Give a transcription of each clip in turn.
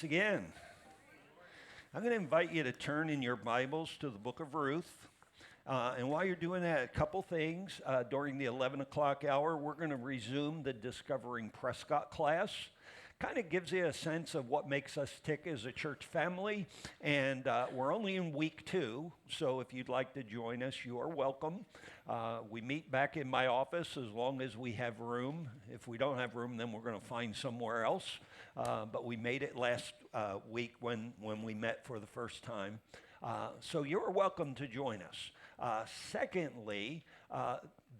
Again. I'm going to invite you to turn in your Bibles to the book of Ruth. And while you're doing that, a couple things. During the 11 o'clock hour, we're going to resume the Discovering Prescott class. Kind of gives you a sense of what makes us tick as a church family. And we're only in week 2, so if you'd like to join us, you are welcome. We meet back in my office as long as we have room. If we don't have room, then we're going to find somewhere else. But we made it last week when we met for the first time. So you're welcome to join us. Secondly,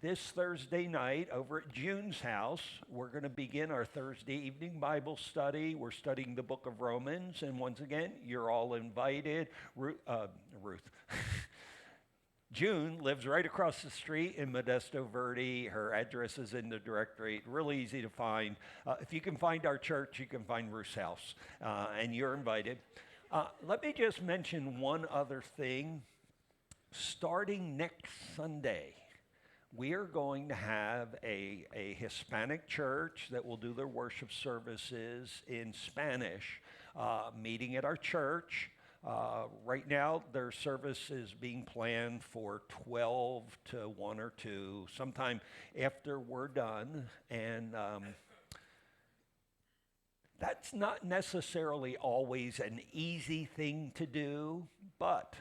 this Thursday night over at June's house, we're going to begin our Thursday evening Bible study. We're studying the book of Romans. And once again, you're all invited. Ruth. June lives right across the street in Modesto Verde. Her address is in the directory. Really easy to find. If you can find our church, you can find Ruth's house. And you're invited. Let me just mention one other thing. Starting next Sunday, we are going to have a Hispanic church that will do their worship services in Spanish, meeting at our church. Right now, their service is being planned for 12 to 1 or 2, sometime after we're done. And that's not necessarily always an easy thing to do, but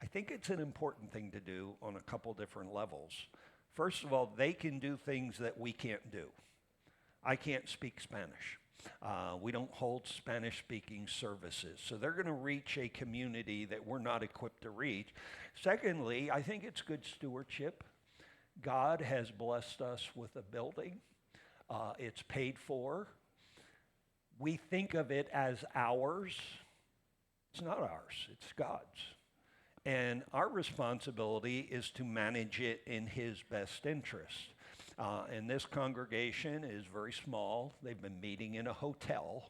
I think it's an important thing to do on a couple different levels. First of all, they can do things that we can't do. I can't speak Spanish. We don't hold Spanish-speaking services. So they're going to reach a community that we're not equipped to reach. Secondly, I think it's good stewardship. God has blessed us with a building. It's paid for. We think of it as ours. It's not ours. It's God's. And our responsibility is to manage it in His best interest. And this congregation is very small. They've been meeting in a hotel.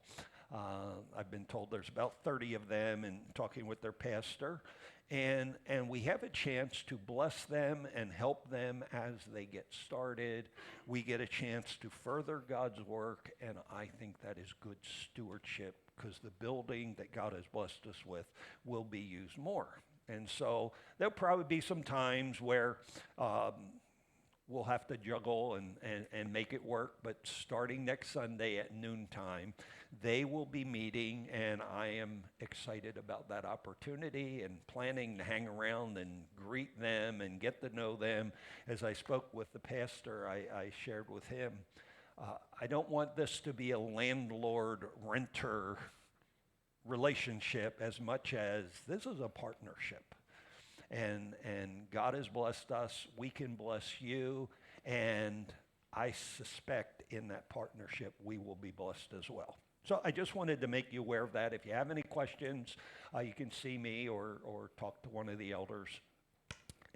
I've been told there's about 30 of them and talking with their pastor. And we have a chance to bless them and help them as they get started. We get a chance to further God's work, and I think that is good stewardship because the building that God has blessed us with will be used more. And so there'll probably be some times where we'll have to juggle and make it work. But starting next Sunday at noontime, they will be meeting, and I am excited about that opportunity and planning to hang around and greet them and get to know them. As I spoke with the pastor, I shared with him, I don't want this to be a landlord-renter relationship as much as this is a partnership. And God has blessed us. We can bless you. And I suspect in that partnership, we will be blessed as well. So I just wanted to make you aware of that. If you have any questions, you can see me or talk to one of the elders.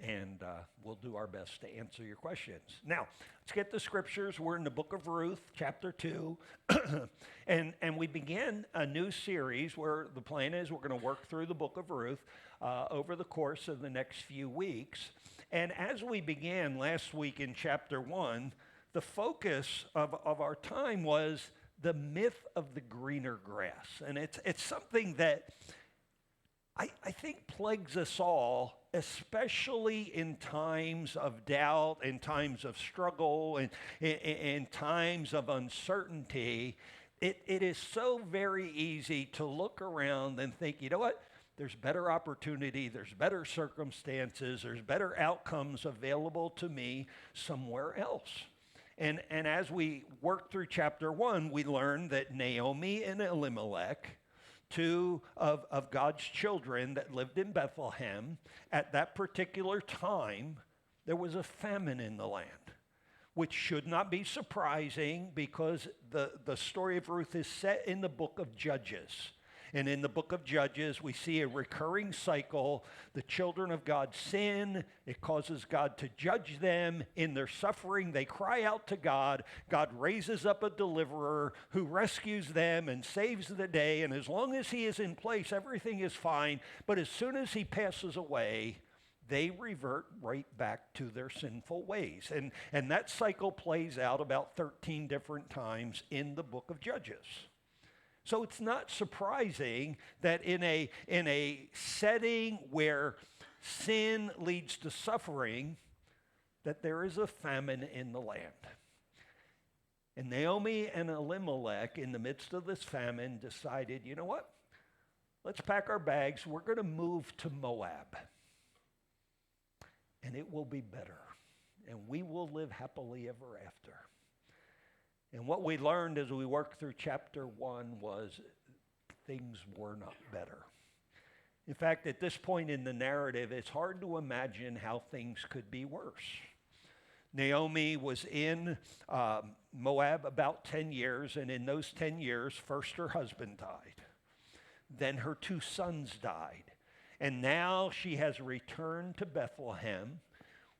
And we'll do our best to answer your questions. Now, let's get the scriptures. We're in the book of Ruth, chapter 2. and we began a new series where the plan is we're going to work through the book of Ruth over the course of the next few weeks. And as we began last week in chapter 1, the focus of our time was the myth of the greener grass. And it's something that I think plagues us all, especially in times of doubt, in times of struggle, and in times of uncertainty. It is so very easy to look around and think, you know what? There's better opportunity, there's better circumstances, there's better outcomes available to me somewhere else. And as we work through chapter 1, we learned that Naomi and Elimelech, two of God's children that lived in Bethlehem, at that particular time, there was a famine in the land, which should not be surprising because the story of Ruth is set in the book of Judges. And in the book of Judges, we see a recurring cycle. The children of God sin. It causes God to judge them. In their suffering, they cry out to God. God raises up a deliverer who rescues them and saves the day. And as long as he is in place, everything is fine. But as soon as he passes away, they revert right back to their sinful ways. And that cycle plays out about 13 different times in the book of Judges. So it's not surprising that in a setting where sin leads to suffering, that there is a famine in the land. And Naomi and Elimelech, in the midst of this famine, decided, you know what? Let's pack our bags. We're going to move to Moab. And it will be better. And we will live happily ever after. And what we learned as we worked through chapter 1 was things were not better. In fact, at this point in the narrative, it's hard to imagine how things could be worse. Naomi was in Moab about 10 years, and in those 10 years, first her husband died. Then her 2 sons died. And now she has returned to Bethlehem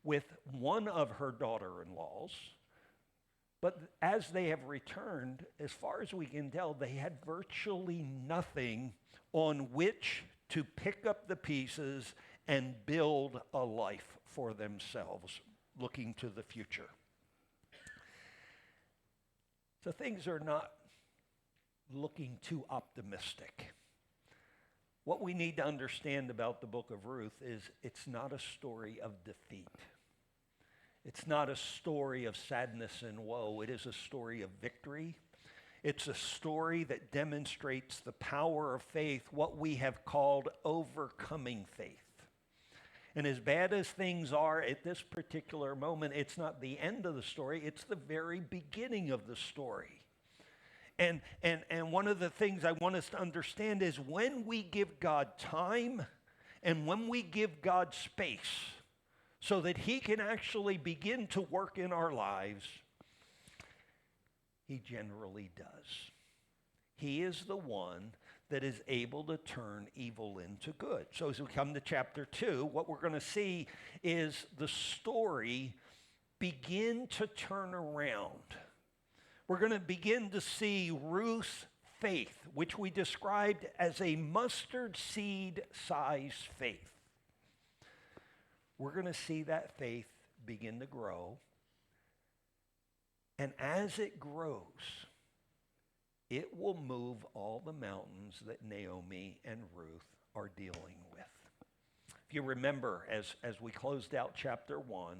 with one of her daughter-in-laws. But as they have returned, as far as we can tell, they had virtually nothing on which to pick up the pieces and build a life for themselves, looking to the future. So things are not looking too optimistic. What we need to understand about the book of Ruth is it's not a story of defeat. It's not a story of sadness and woe. It is a story of victory. It's a story that demonstrates the power of faith, what we have called overcoming faith. And as bad as things are at this particular moment, it's not the end of the story, it's the very beginning of the story. And one of the things I want us to understand is when we give God time and when we give God space so that he can actually begin to work in our lives, he generally does. He is the one that is able to turn evil into good. So as we come to chapter 2, what we're going to see is the story begin to turn around. We're going to begin to see Ruth's faith, which we described as a mustard seed size faith. We're going to see that faith begin to grow. And as it grows, it will move all the mountains that Naomi and Ruth are dealing with. If you remember, as we closed out chapter 1,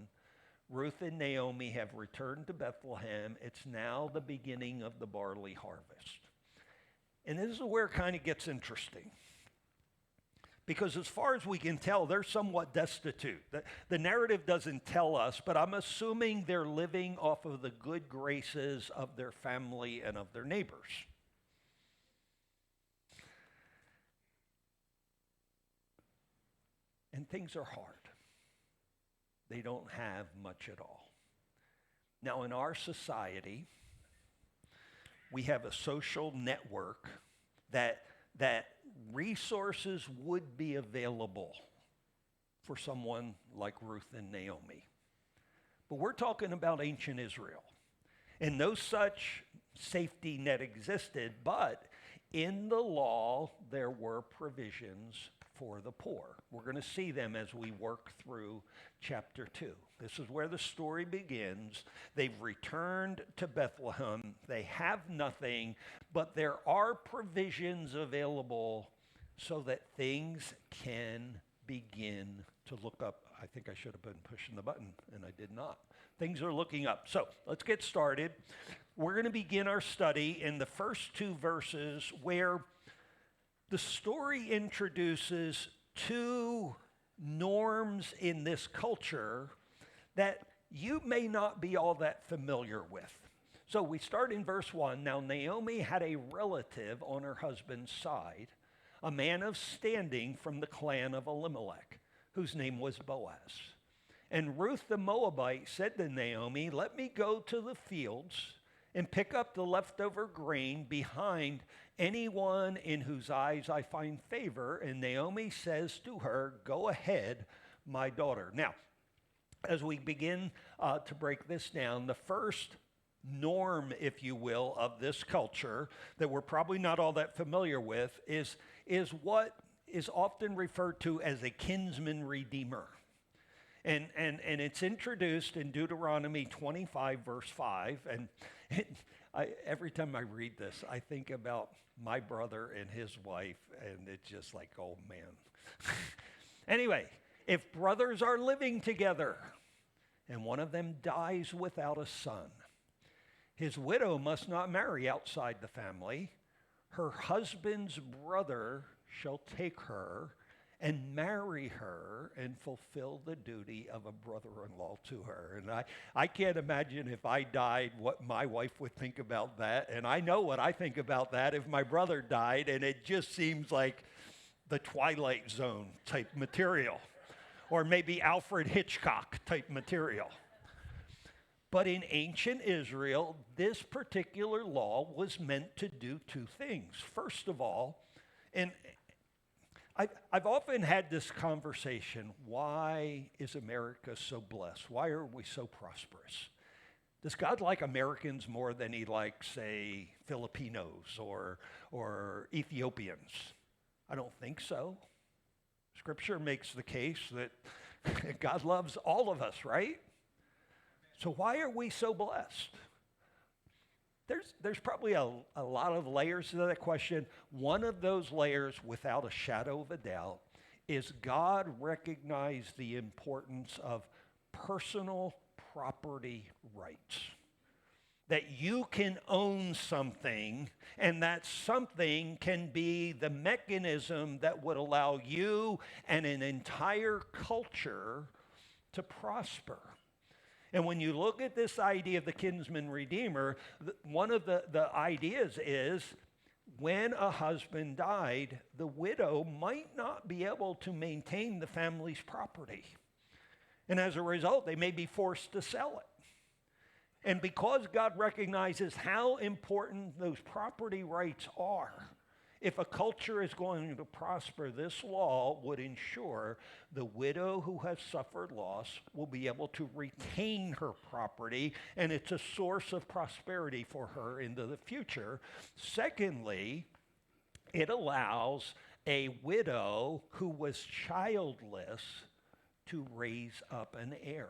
Ruth and Naomi have returned to Bethlehem. It's now the beginning of the barley harvest. And this is where it kind of gets interesting. Because as far as we can tell, they're somewhat destitute. The narrative doesn't tell us, but I'm assuming they're living off of the good graces of their family and of their neighbors. And things are hard. They don't have much at all. Now, in our society, we have a social network that resources would be available for someone like Ruth and Naomi. But we're talking about ancient Israel. And no such safety net existed, but in the law, there were provisions for the poor. We're going to see them as we work through chapter 2. This is where the story begins. They've returned to Bethlehem. They have nothing, but there are provisions available so that things can begin to look up. I think I should have been pushing the button, and I did not. Things are looking up. So let's get started. We're going to begin our study in the first 2 verses where the story introduces 2 norms in this culture that you may not be all that familiar with. So we start in verse 1. Now Naomi had a relative on her husband's side, a man of standing from the clan of Elimelech, whose name was Boaz. And Ruth the Moabite said to Naomi, "Let me go to the fields and pick up the leftover grain behind anyone in whose eyes I find favor." And Naomi says to her, "Go ahead, my daughter." Now, as we begin to break this down, the first norm, if you will, of this culture that we're probably not all that familiar with is what is often referred to as a kinsman redeemer. And it's introduced in Deuteronomy 25, verse 5. And every time I read this, I think about my brother and his wife, and it's just like, oh, man. Anyway, if brothers are living together and one of them dies without a son, his widow must not marry outside the family. Her husband's brother shall take her and marry her and fulfill the duty of a brother-in-law to her. And I can't imagine if I died what my wife would think about that. And I know what I think about that if my brother died, and it just seems like the Twilight Zone type material, or maybe Alfred Hitchcock type material. But in ancient Israel, this particular law was meant to do two things. First of all, and I've often had this conversation, why is America so blessed? Why are we so prosperous? Does God like Americans more than he likes, say, Filipinos or Ethiopians? I don't think so. Scripture makes the case that God loves all of us, right? So why are we so blessed? There's probably a lot of layers to that question. One of those layers, without a shadow of a doubt, is God recognized the importance of personal property rights. That you can own something, and that something can be the mechanism that would allow you and an entire culture to prosper. And when you look at this idea of the kinsman redeemer, one of the ideas is when a husband died, the widow might not be able to maintain the family's property. And as a result, they may be forced to sell it. And because God recognizes how important those property rights are, if a culture is going to prosper, this law would ensure the widow who has suffered loss will be able to retain her property, and it's a source of prosperity for her into the future. Secondly, it allows a widow who was childless to raise up an heir.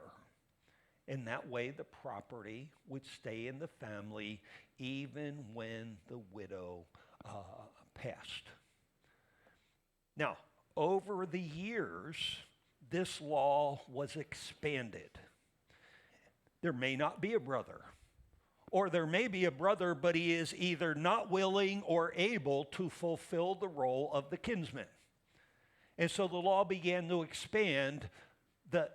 And that way the property would stay in the family even when the widow passed. Now, over the years, this law was expanded. There may not be a brother, or there may be a brother, but he is either not willing or able to fulfill the role of the kinsman. And so the law began to expand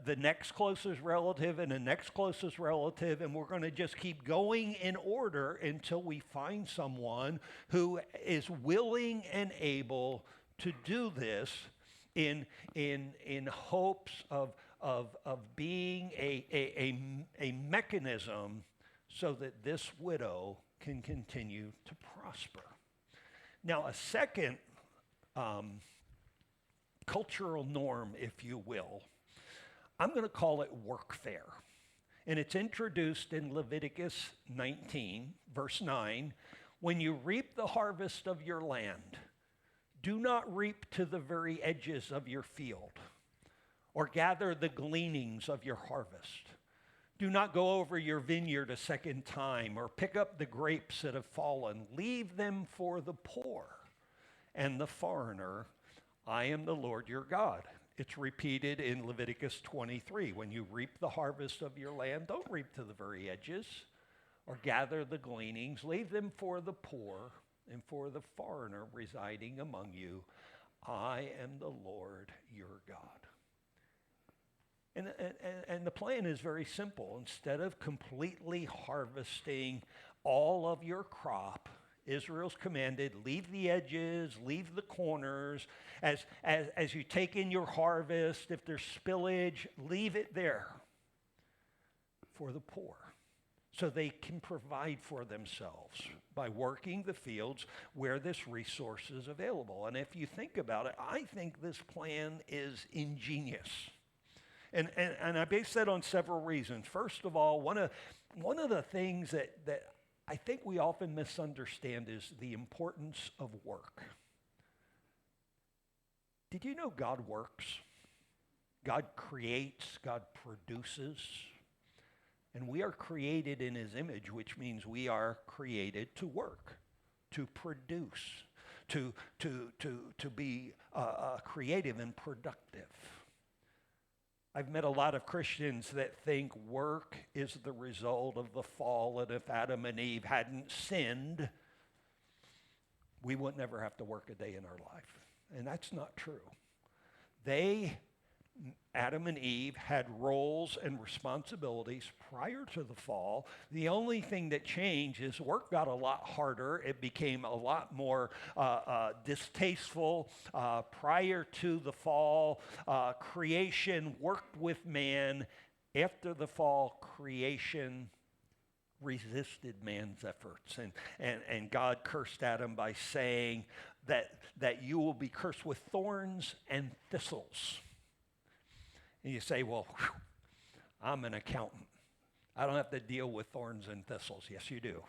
the next closest relative and the next closest relative, and we're going to just keep going in order until we find someone who is willing and able to do this in hopes of being a mechanism so that this widow can continue to prosper. Now, a second cultural norm, if you will, I'm going to call it workfare. And it's introduced in Leviticus 19, verse 9. When you reap the harvest of your land, do not reap to the very edges of your field, or gather the gleanings of your harvest. Do not go over your vineyard a second time, or pick up the grapes that have fallen. Leave them for the poor and the foreigner. I am the Lord your God. It's repeated in Leviticus 23. When you reap the harvest of your land, don't reap to the very edges or gather the gleanings. Leave them for the poor and for the foreigner residing among you. I am the Lord your God. And the plan is very simple. Instead of completely harvesting all of your crop, Israel's commanded, leave the edges, leave the corners. As you take in your harvest, if there's spillage, leave it there for the poor, so they can provide for themselves by working the fields where this resource is available. And if you think about it, I think this plan is ingenious. And I base that on several reasons. First of all, one of the things that I think we often misunderstand is the importance of work. Did you know God works? God creates, God produces, and we are created in his image, which means we are created to work, to produce, to be creative and productive. I've met a lot of Christians that think work is the result of the fall, and if Adam and Eve hadn't sinned, we would never have to work a day in our life. And that's not true. Adam and Eve had roles and responsibilities prior to the fall. The only thing that changed is work got a lot harder. It became a lot more distasteful prior to the fall. Creation worked with man. After the fall, creation resisted man's efforts. And God cursed Adam by saying that you will be cursed with thorns and thistles. And you say, well, I'm an accountant. I don't have to deal with thorns and thistles. Yes, you do.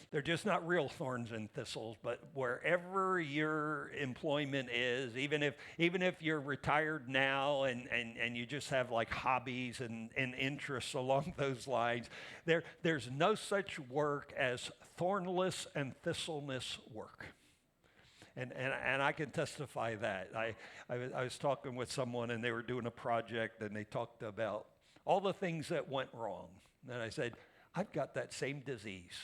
They're just not real thorns and thistles, but wherever your employment is, even if you're retired now and you just have like hobbies and interests along those lines, there's no such work as thornless and thistleless work. And I can testify that. I was talking with someone and they were doing a project and they talked about all the things that went wrong. And I said, I've got that same disease.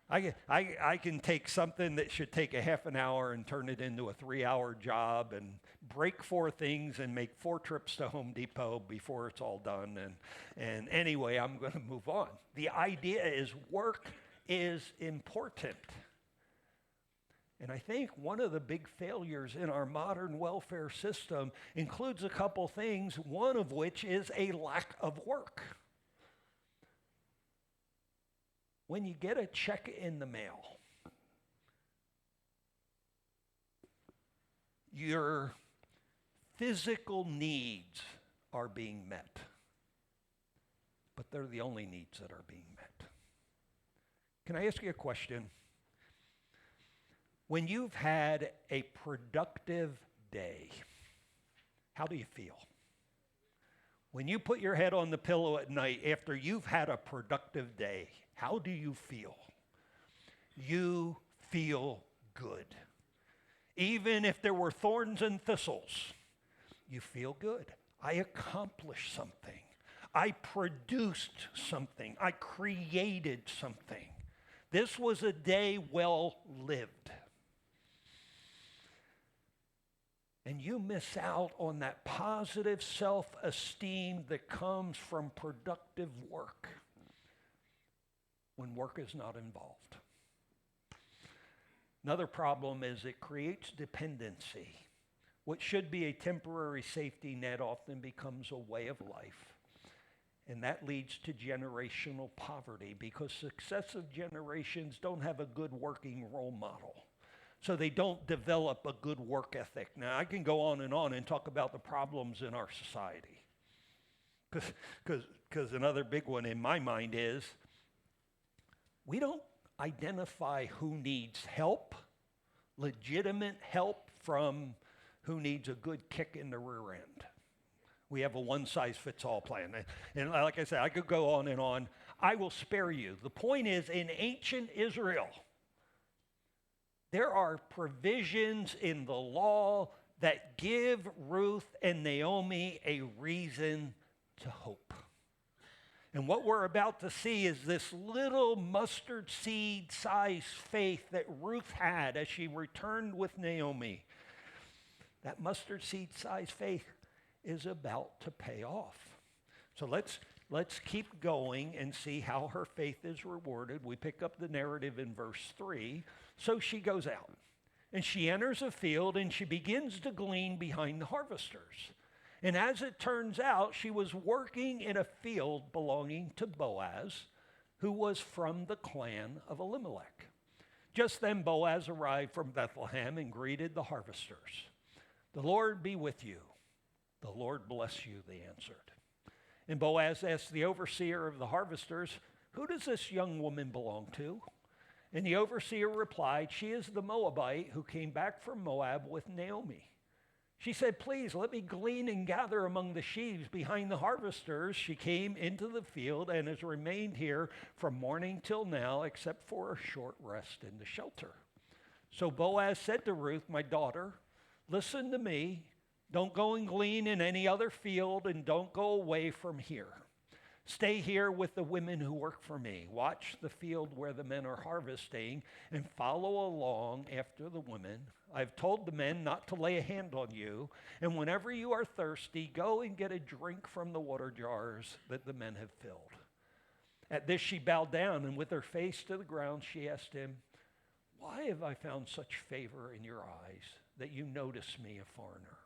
I can take something that should take a half an hour and turn it into a 3-hour job and break 4 things and make 4 trips to Home Depot before it's all done. And anyway, I'm going to move on. The idea is work is important. And I think one of the big failures in our modern welfare system includes a couple things, one of which is a lack of work. When you get a check in the mail, your physical needs are being met, but they're the only needs that are being met. Can I ask you a question? When you've had a productive day, how do you feel? When you put your head on the pillow at night after you've had a productive day, how do you feel? You feel good. Even if there were thorns and thistles, you feel good. I accomplished something. I produced something. I created something. This was a day well lived. And you miss out on that positive self-esteem that comes from productive work when work is not involved. Another problem is it creates dependency. What should be a temporary safety net often becomes a way of life. And that leads to generational poverty because successive generations don't have a good working role model. So they don't develop a good work ethic. Now, I can go on and talk about the problems in our society. Because another big one in my mind is we don't identify who needs help, legitimate help, from who needs a good kick in the rear end. We have a one-size-fits-all plan. And like I said, I could go on and on. I will spare you. The point is, in ancient Israel, there are provisions in the law that give Ruth and Naomi a reason to hope. And what we're about to see is this little mustard seed sized faith that Ruth had as she returned with Naomi. That mustard seed sized faith is about to pay off. So let's keep going and see how her faith is rewarded. We pick up the narrative in verse 3. So she goes out, and she enters a field, and she begins to glean behind the harvesters. And as it turns out, she was working in a field belonging to Boaz, who was from the clan of Elimelech. Just then Boaz arrived from Bethlehem and greeted the harvesters. "The Lord be with you." "The Lord bless you," they answered. And Boaz asked the overseer of the harvesters, "Who does this young woman belong to?" And the overseer replied, "She is the Moabite who came back from Moab with Naomi. She said, please let me glean and gather among the sheaves behind the harvesters. She came into the field and has remained here from morning till now, except for a short rest in the shelter. So Boaz said to Ruth, my daughter, listen to me. Don't go and glean in any other field, and don't go away from here. Stay here with the women who work for me. Watch the field where the men are harvesting and follow along after the women. I've told the men not to lay a hand on you, and whenever you are thirsty, go and get a drink from the water jars that the men have filled. At this she bowed down, and with her face to the ground, she asked him, why have I found such favor in your eyes that you notice me, a foreigner?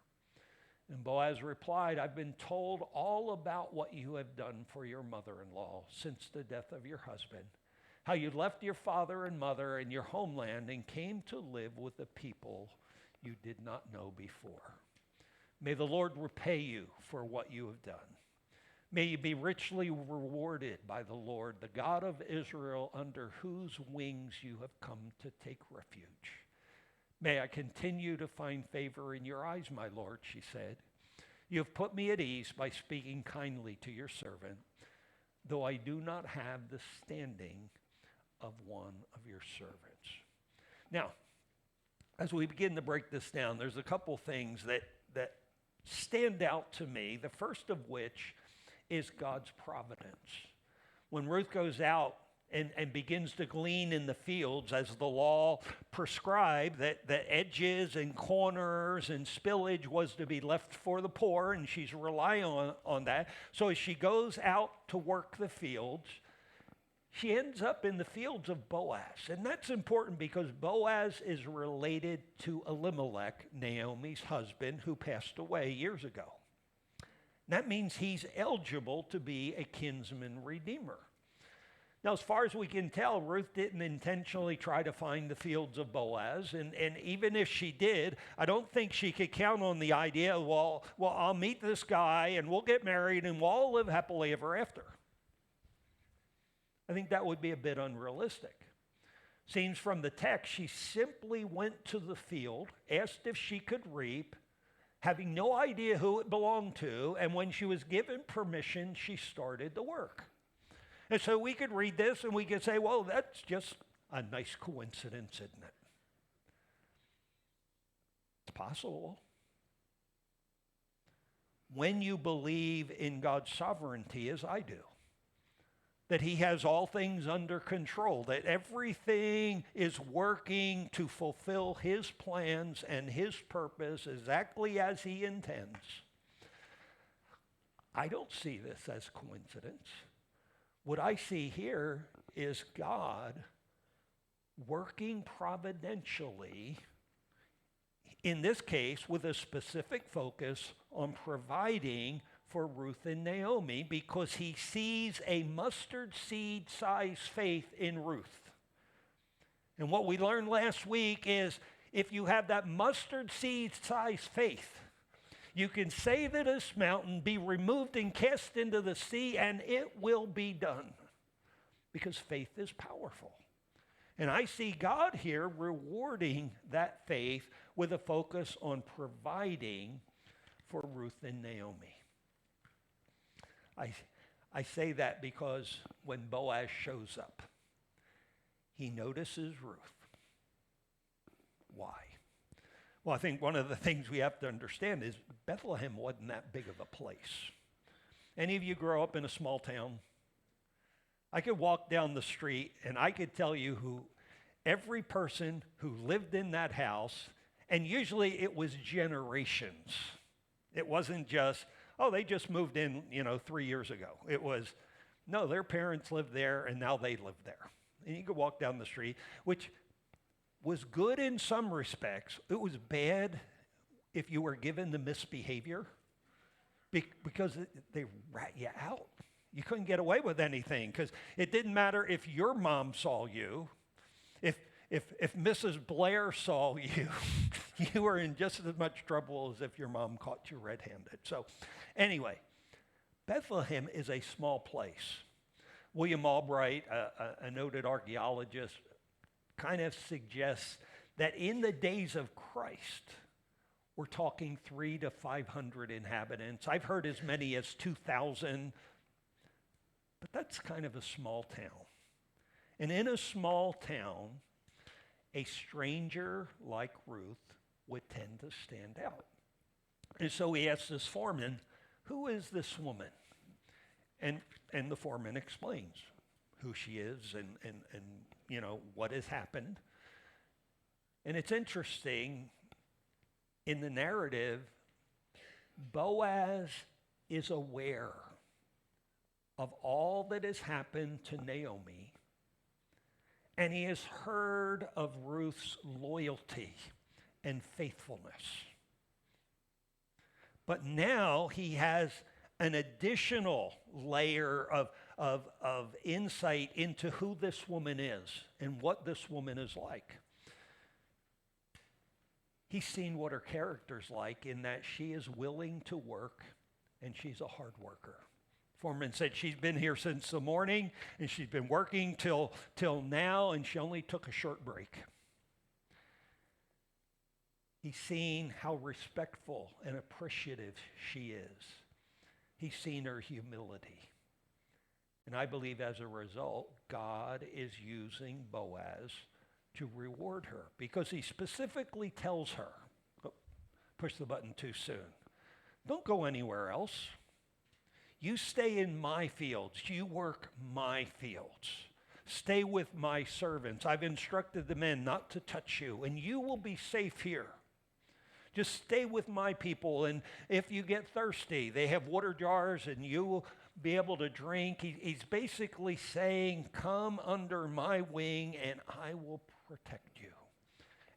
And Boaz replied, I've been told all about what you have done for your mother-in-law since the death of your husband, how you left your father and mother and your homeland and came to live with a people you did not know before. May the Lord repay you for what you have done. May you be richly rewarded by the Lord, the God of Israel, under whose wings you have come to take refuge. May I continue to find favor in your eyes, my Lord, she said. You have put me at ease by speaking kindly to your servant, though I do not have the standing of one of your servants. Now, as we begin to break this down, there's a couple things that stand out to me, the first of which is God's providence. When Ruth goes out and begins to glean in the fields, as the law prescribed, that the edges and corners and spillage was to be left for the poor, and she's relying on that. So as she goes out to work the fields, she ends up in the fields of Boaz. And that's important because Boaz is related to Elimelech, Naomi's husband, who passed away years ago. That means he's eligible to be a kinsman redeemer. Now, as far as we can tell, Ruth didn't intentionally try to find the fields of Boaz. And even if she did, I don't think she could count on the idea, well, I'll meet this guy and we'll get married and we'll all live happily ever after. I think that would be a bit unrealistic. Seems from the text, she simply went to the field, asked if she could reap, having no idea who it belonged to, and when she was given permission, she started the work. And so we could read this and we could say, well, that's just a nice coincidence, isn't it? It's possible. When you believe in God's sovereignty, as I do, that he has all things under control, that everything is working to fulfill his plans and his purpose exactly as he intends, I don't see this as coincidence. What I see here is God working providentially, in this case with a specific focus on providing for Ruth and Naomi, because he sees a mustard seed size faith in Ruth. And what we learned last week is if you have that mustard seed size faith, you can say that this mountain be removed and cast into the sea, and it will be done, because faith is powerful. And I see God here rewarding that faith with a focus on providing for Ruth and Naomi. I say that because when Boaz shows up, he notices Ruth. Why? Well, I think one of the things we have to understand is Bethlehem wasn't that big of a place. Any of you grow up in a small town? I could walk down the street and I could tell you who every person who lived in that house, and usually it was generations. It wasn't just, oh, they just moved in, 3 years ago. It was, no, their parents lived there and now they live there. And you could walk down the street, which was good in some respects. It was bad if you were given the misbehavior because they rat you out. You couldn't get away with anything because it didn't matter if your mom saw you. If Mrs. Blair saw you, you were in just as much trouble as if your mom caught you red-handed. So anyway, Bethlehem is a small place. William Albright, a noted archaeologist, kind of suggests that in the days of Christ, We're talking 300 to 500 inhabitants. I've heard as many as 2,000, but that's kind of a small town. And in a small town, a stranger like Ruth would tend to stand out. And so he asked this foreman, who is this woman? And the foreman explains who she is and you know what has happened. And it's interesting, in the narrative, Boaz is aware of all that has happened to Naomi, and he has heard of Ruth's loyalty and faithfulness. But now he has an additional layer of insight into who this woman is and what this woman is like. He's seen what her character's like, in that she is willing to work and she's a hard worker. Foreman said she's been here since the morning and she's been working till now, and she only took a short break. He's seen how respectful and appreciative she is. He's seen her humility. And I believe as a result, God is using Boaz to reward her, because he specifically tells her, oh, push the button too soon, don't go anywhere else. You stay in my fields. You work my fields. Stay with my servants. I've instructed the men not to touch you, and you will be safe here. Just stay with my people, and if you get thirsty, they have water jars, and you will be able to drink. He's basically saying, come under my wing, and I will protect you,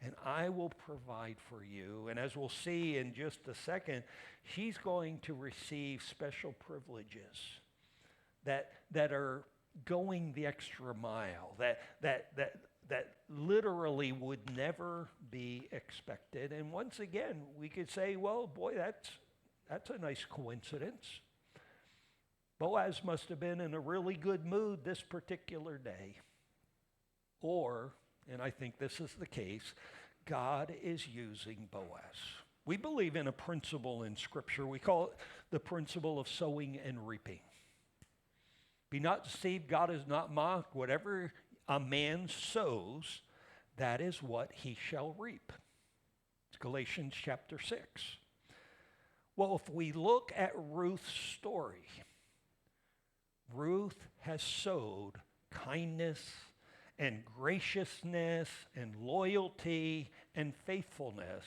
and I will provide for you. And as we'll see in just a second, she's going to receive special privileges that are going the extra mile, that literally would never be expected. And once again, we could say, well, boy, that's a nice coincidence. Boaz must have been in a really good mood this particular day. Or, and I think this is the case, God is using Boaz. We believe in a principle in Scripture. We call it the principle of sowing and reaping. Be not deceived, God is not mocked. Whatever a man sows, that is what he shall reap. It's Galatians chapter 6. Well, if we look at Ruth's story, Ruth has sowed kindness and graciousness and loyalty and faithfulness.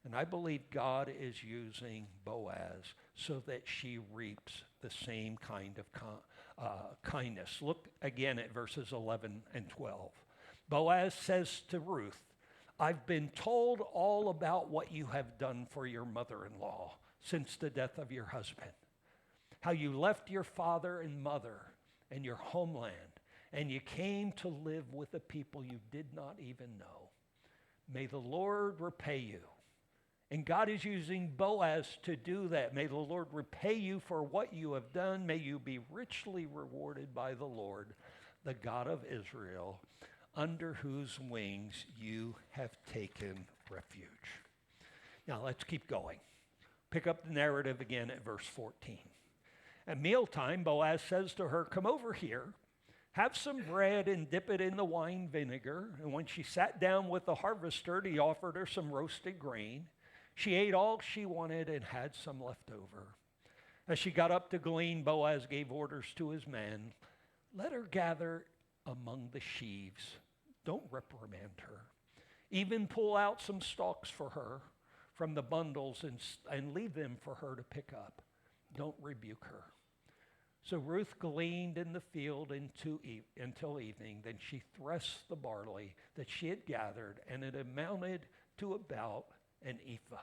And I believe God is using Boaz so that she reaps the same kind of kindness. Look again at verses 11 and 12. Boaz says to Ruth, I've been told all about what you have done for your mother-in-law since the death of your husband, how you left your father and mother and your homeland, and you came to live with a people you did not even know. May the Lord repay you. And God is using Boaz to do that. May the Lord repay you for what you have done. May you be richly rewarded by the Lord, the God of Israel, under whose wings you have taken refuge. Now let's keep going. Pick up the narrative again at verse 14. At mealtime, Boaz says to her, come over here, have some bread and dip it in the wine vinegar. And when she sat down with the harvester, he offered her some roasted grain. She ate all she wanted and had some left over. As she got up to glean, Boaz gave orders to his men, let her gather among the sheaves. Don't reprimand her. Even pull out some stalks for her from the bundles and leave them for her to pick up. Don't rebuke her. So Ruth gleaned in the field until evening. Then she threshed the barley that she had gathered, and it amounted to about an ephah.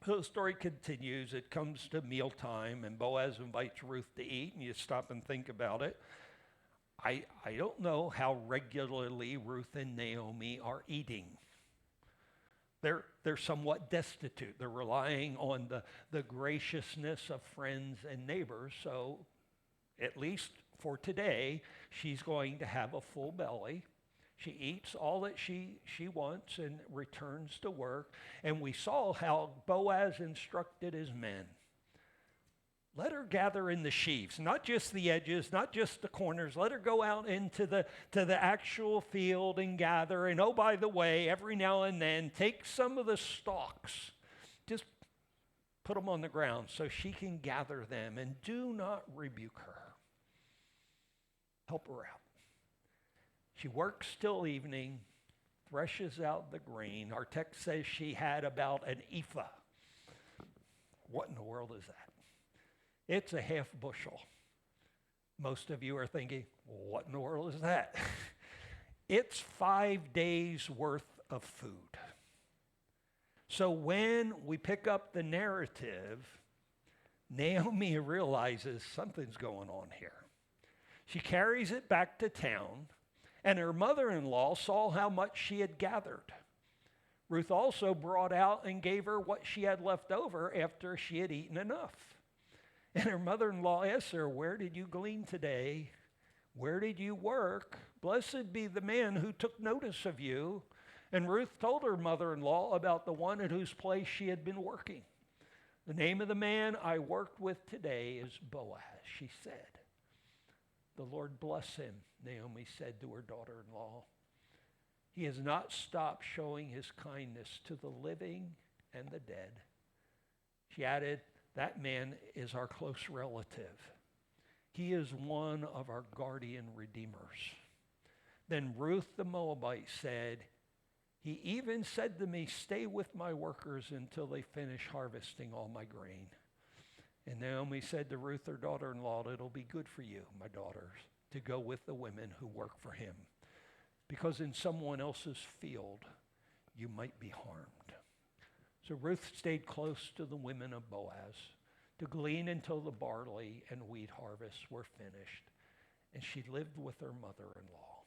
So the story continues. It comes to mealtime, and Boaz invites Ruth to eat, and you stop and think about it. I don't know how regularly Ruth and Naomi are eating. They're somewhat destitute. They're relying on the graciousness of friends and neighbors. So at least for today, she's going to have a full belly. She eats all that she wants and returns to work. And we saw how Boaz instructed his men. Let her gather in the sheaves, not just the edges, not just the corners. Let her go out into the actual field and gather. And oh, by the way, every now and then, take some of the stalks. Just put them on the ground so she can gather them. And do not rebuke her. Help her out. She works till evening, threshes out the grain. Our text says she had about an ephah. What in the world is that? It's a half bushel. Most of you are thinking, what in the world is that? It's 5 days worth of food. So when we pick up the narrative, Naomi realizes something's going on here. She carries it back to town, and her mother-in-law saw how much she had gathered. Ruth also brought out and gave her what she had left over after she had eaten enough. And her mother-in-law asked her, where did you glean today? Where did you work? Blessed be the man who took notice of you. And Ruth told her mother-in-law about the one at whose place she had been working. The name of the man I worked with today is Boaz, she said. The Lord bless him, Naomi said to her daughter-in-law. He has not stopped showing his kindness to the living and the dead. She added, that man is our close relative. He is one of our guardian redeemers. Then Ruth the Moabite said, he even said to me, stay with my workers until they finish harvesting all my grain. And Naomi said to Ruth, her daughter-in-law, it'll be good for you, my daughters, to go with the women who work for him, because in someone else's field you might be harmed. So Ruth stayed close to the women of Boaz to glean until the barley and wheat harvests were finished, and she lived with her mother-in-law.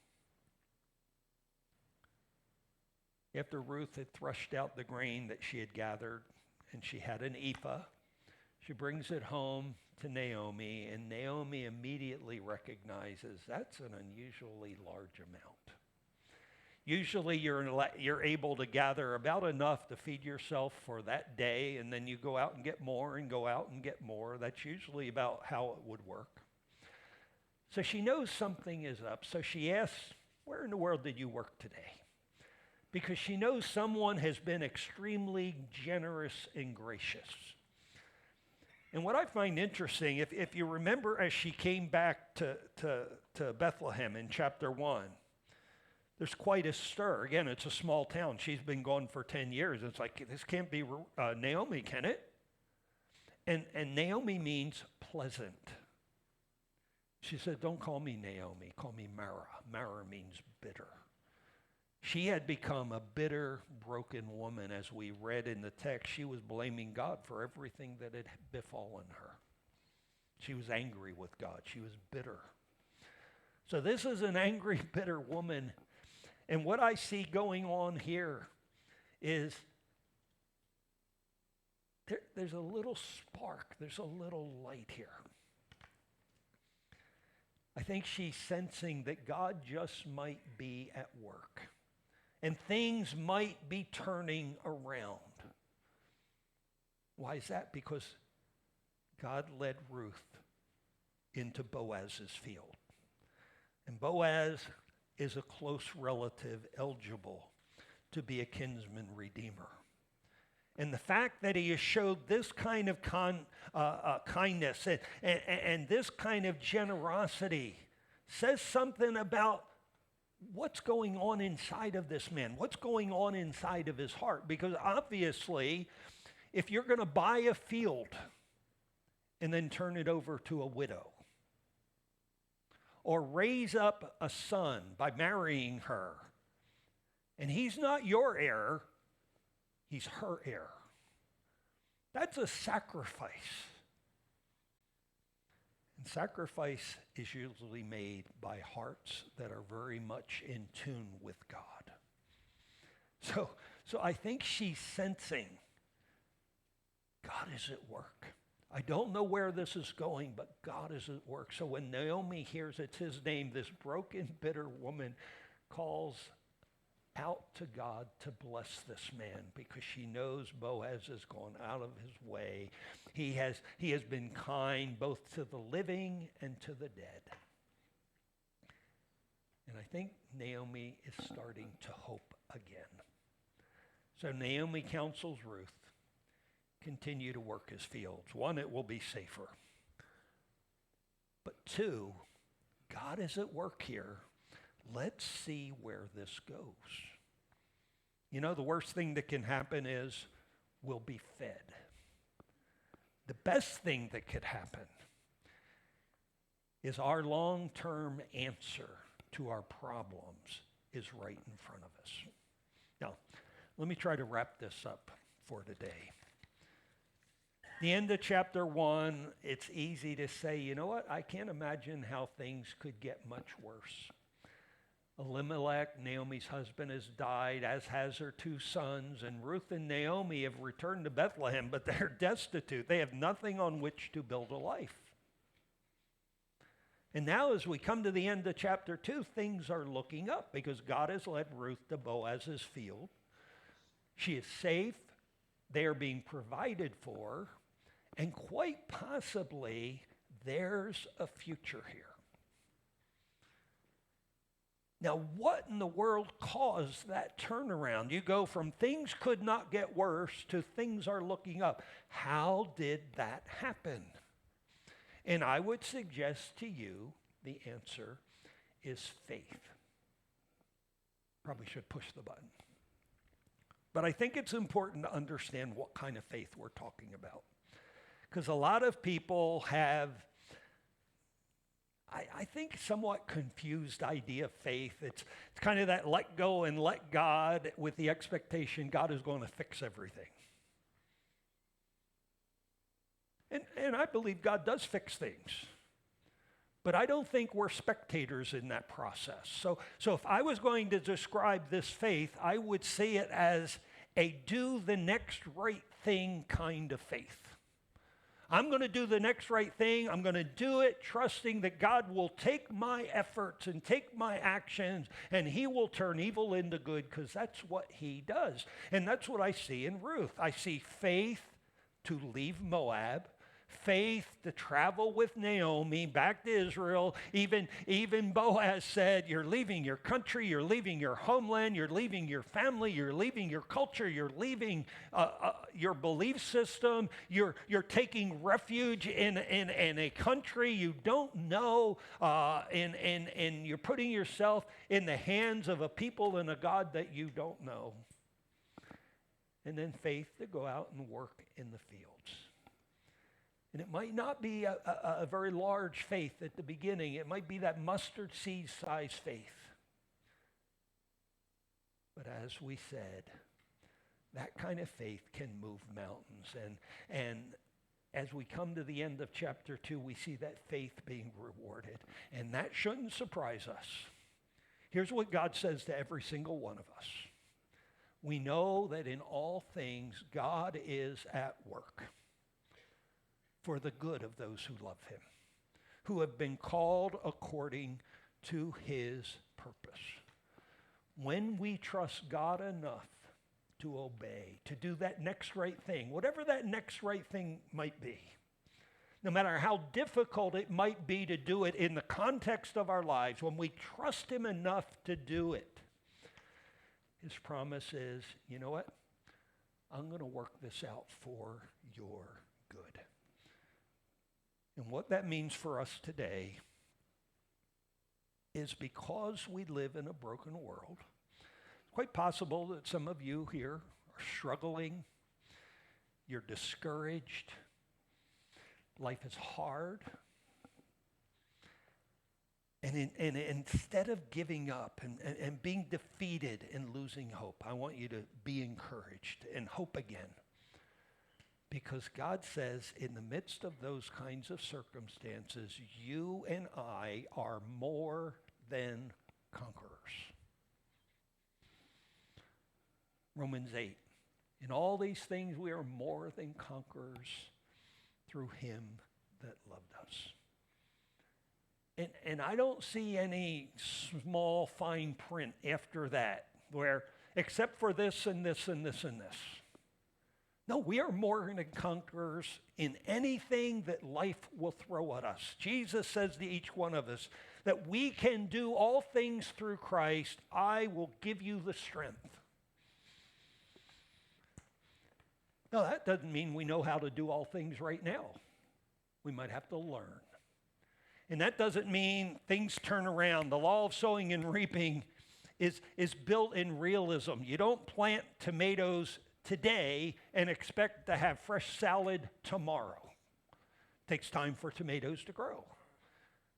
After Ruth had threshed out the grain that she had gathered, and she had an ephah, she brings it home to Naomi, and Naomi immediately recognizes that's an unusually large amount. Usually you're able to gather about enough to feed yourself for that day, and then you go out and get more and go out and get more. That's usually about how it would work. So she knows something is up, so she asks, where in the world did you work today? Because she knows someone has been extremely generous and gracious. And what I find interesting, if you remember as she came back to Bethlehem in chapter 1, there's quite a stir. Again, it's a small town. She's been gone for 10 years. It's like, this can't be Naomi, can it? And Naomi means pleasant. She said, don't call me Naomi, call me Mara. Mara means bitter. She had become a bitter, broken woman. As we read in the text, she was blaming God for everything that had befallen her. She was angry with God. She was bitter. So this is an angry, bitter woman. And what I see going on here is there's a little spark. There's a little light here. I think she's sensing that God just might be at work. And things might be turning around. Why is that? Because God led Ruth into Boaz's field. And Boaz is a close relative eligible to be a kinsman redeemer. And the fact that he has showed this kind of kindness and this kind of generosity says something about what's going on inside of this man, what's going on inside of his heart. Because obviously, if you're going to buy a field and then turn it over to a widow, or raise up a son by marrying her, and he's not your heir, he's her heir. That's a sacrifice. And sacrifice is usually made by hearts that are very much in tune with God. So I think she's sensing God is at work. I don't know where this is going, but God is at work. So when Naomi hears it's his name, this broken, bitter woman calls out to God to bless this man because she knows Boaz has gone out of his way. He has been kind both to the living and to the dead. And I think Naomi is starting to hope again. So Naomi counsels Ruth, continue to work his fields. One, it will be safer. But two, God is at work here. Let's see where this goes. You know, the worst thing that can happen is we'll be fed. The best thing that could happen is our long-term answer to our problems is right in front of us. Now, let me try to wrap this up for today. The end of chapter 1, it's easy to say, you know what? I can't imagine how things could get much worse. Elimelech, Naomi's husband, has died, as has her 2 sons, and Ruth and Naomi have returned to Bethlehem, but they're destitute. They have nothing on which to build a life. And now as we come to the end of chapter 2, things are looking up because God has led Ruth to Boaz's field. She is safe. They are being provided for. And quite possibly, there's a future here. Now, what in the world caused that turnaround? You go from things could not get worse to things are looking up. How did that happen? And I would suggest to you the answer is faith. Probably should push the button. But I think it's important to understand what kind of faith we're talking about. Because a lot of people have, I think, somewhat confused idea of faith. It's kind of that let go and let God with the expectation God is going to fix everything. And I believe God does fix things. But I don't think we're spectators in that process. So if I was going to describe this faith, I would see it as a do the next right thing kind of faith. I'm going to do the next right thing. I'm going to do it trusting that God will take my efforts and take my actions and he will turn evil into good because that's what he does. And that's what I see in Ruth. I see faith to leave Moab, faith to travel with Naomi back to Israel. Even Boaz said, you're leaving your country, you're leaving your homeland, you're leaving your family, you're leaving your culture, you're leaving your belief system, you're taking refuge in a country you don't know, and you're putting yourself in the hands of a people and a God that you don't know. And then faith to go out and work in the fields. And it might not be a very large faith at the beginning. It might be that mustard seed size faith. But as we said, that kind of faith can move mountains. And as we come to the end of chapter 2, we see that faith being rewarded. And that shouldn't surprise us. Here's what God says to every single one of us. We know that in all things, God is at work for the good of those who love him, who have been called according to his purpose. When we trust God enough to obey, to do that next right thing, whatever that next right thing might be, no matter how difficult it might be to do it in the context of our lives, when we trust him enough to do it, his promise is, you know what? I'm going to work this out for your good. And what that means for us today is because we live in a broken world, it's quite possible that some of you here are struggling, you're discouraged, life is hard. And instead of giving up and being defeated and losing hope, I want you to be encouraged and hope again. Because God says in the midst of those kinds of circumstances, you and I are more than conquerors. Romans 8, in all these things we are more than conquerors through him that loved us. And I don't see any small fine print after that where, except for this and this and this and this. No, we are more than conquerors in anything that life will throw at us. Jesus says to each one of us that we can do all things through Christ. I will give you the strength. Now, that doesn't mean we know how to do all things right now. We might have to learn. And that doesn't mean things turn around. The law of sowing and reaping is built in realism. You don't plant tomatoes today and expect to have fresh salad tomorrow. It takes time for tomatoes to grow.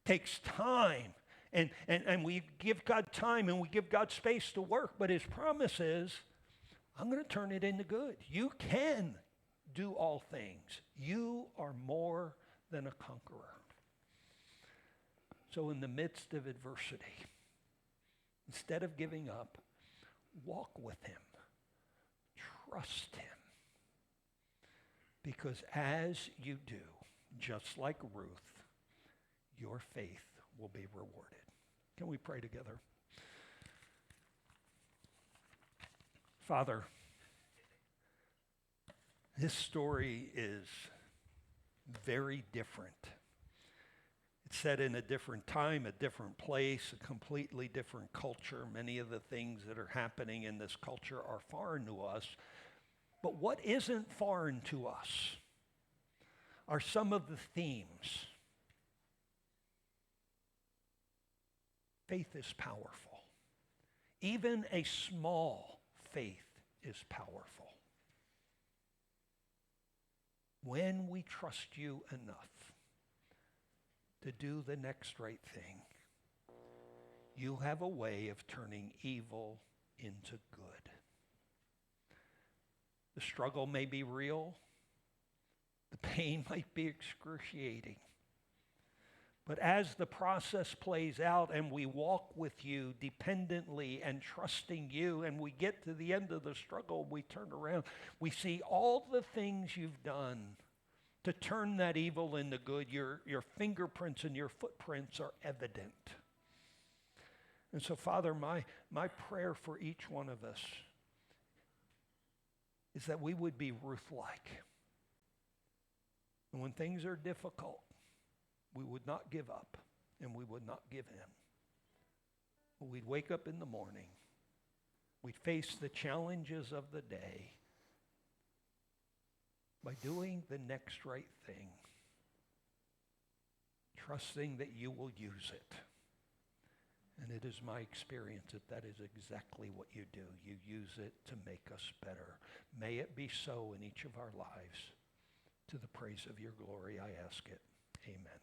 It takes time. And we give God time and we give God space to work. But his promise is, I'm going to turn it into good. You can do all things. You are more than a conqueror. So in the midst of adversity, instead of giving up, walk with him. Trust him. Because as you do, just like Ruth, your faith will be rewarded. Can we pray together? Father, this story is very different. It's set in a different time, a different place, a completely different culture. Many of the things that are happening in this culture are foreign to us. But what isn't foreign to us are some of the themes. Faith is powerful. Even a small faith is powerful. When we trust you enough to do the next right thing, you have a way of turning evil into good. The struggle may be real. The pain might be excruciating. But as the process plays out and we walk with you dependently and trusting you, and we get to the end of the struggle, we turn around, we see all the things you've done to turn that evil into good. Your fingerprints and your footprints are evident. And so, Father, my prayer for each one of us is that we would be Ruth-like. And when things are difficult, we would not give up and we would not give in. We'd wake up in the morning. We'd face the challenges of the day by doing the next right thing, trusting that you will use it. And it is my experience that is exactly what you do. You use it to make us better. May it be so in each of our lives. To the praise of your glory, I ask it. Amen.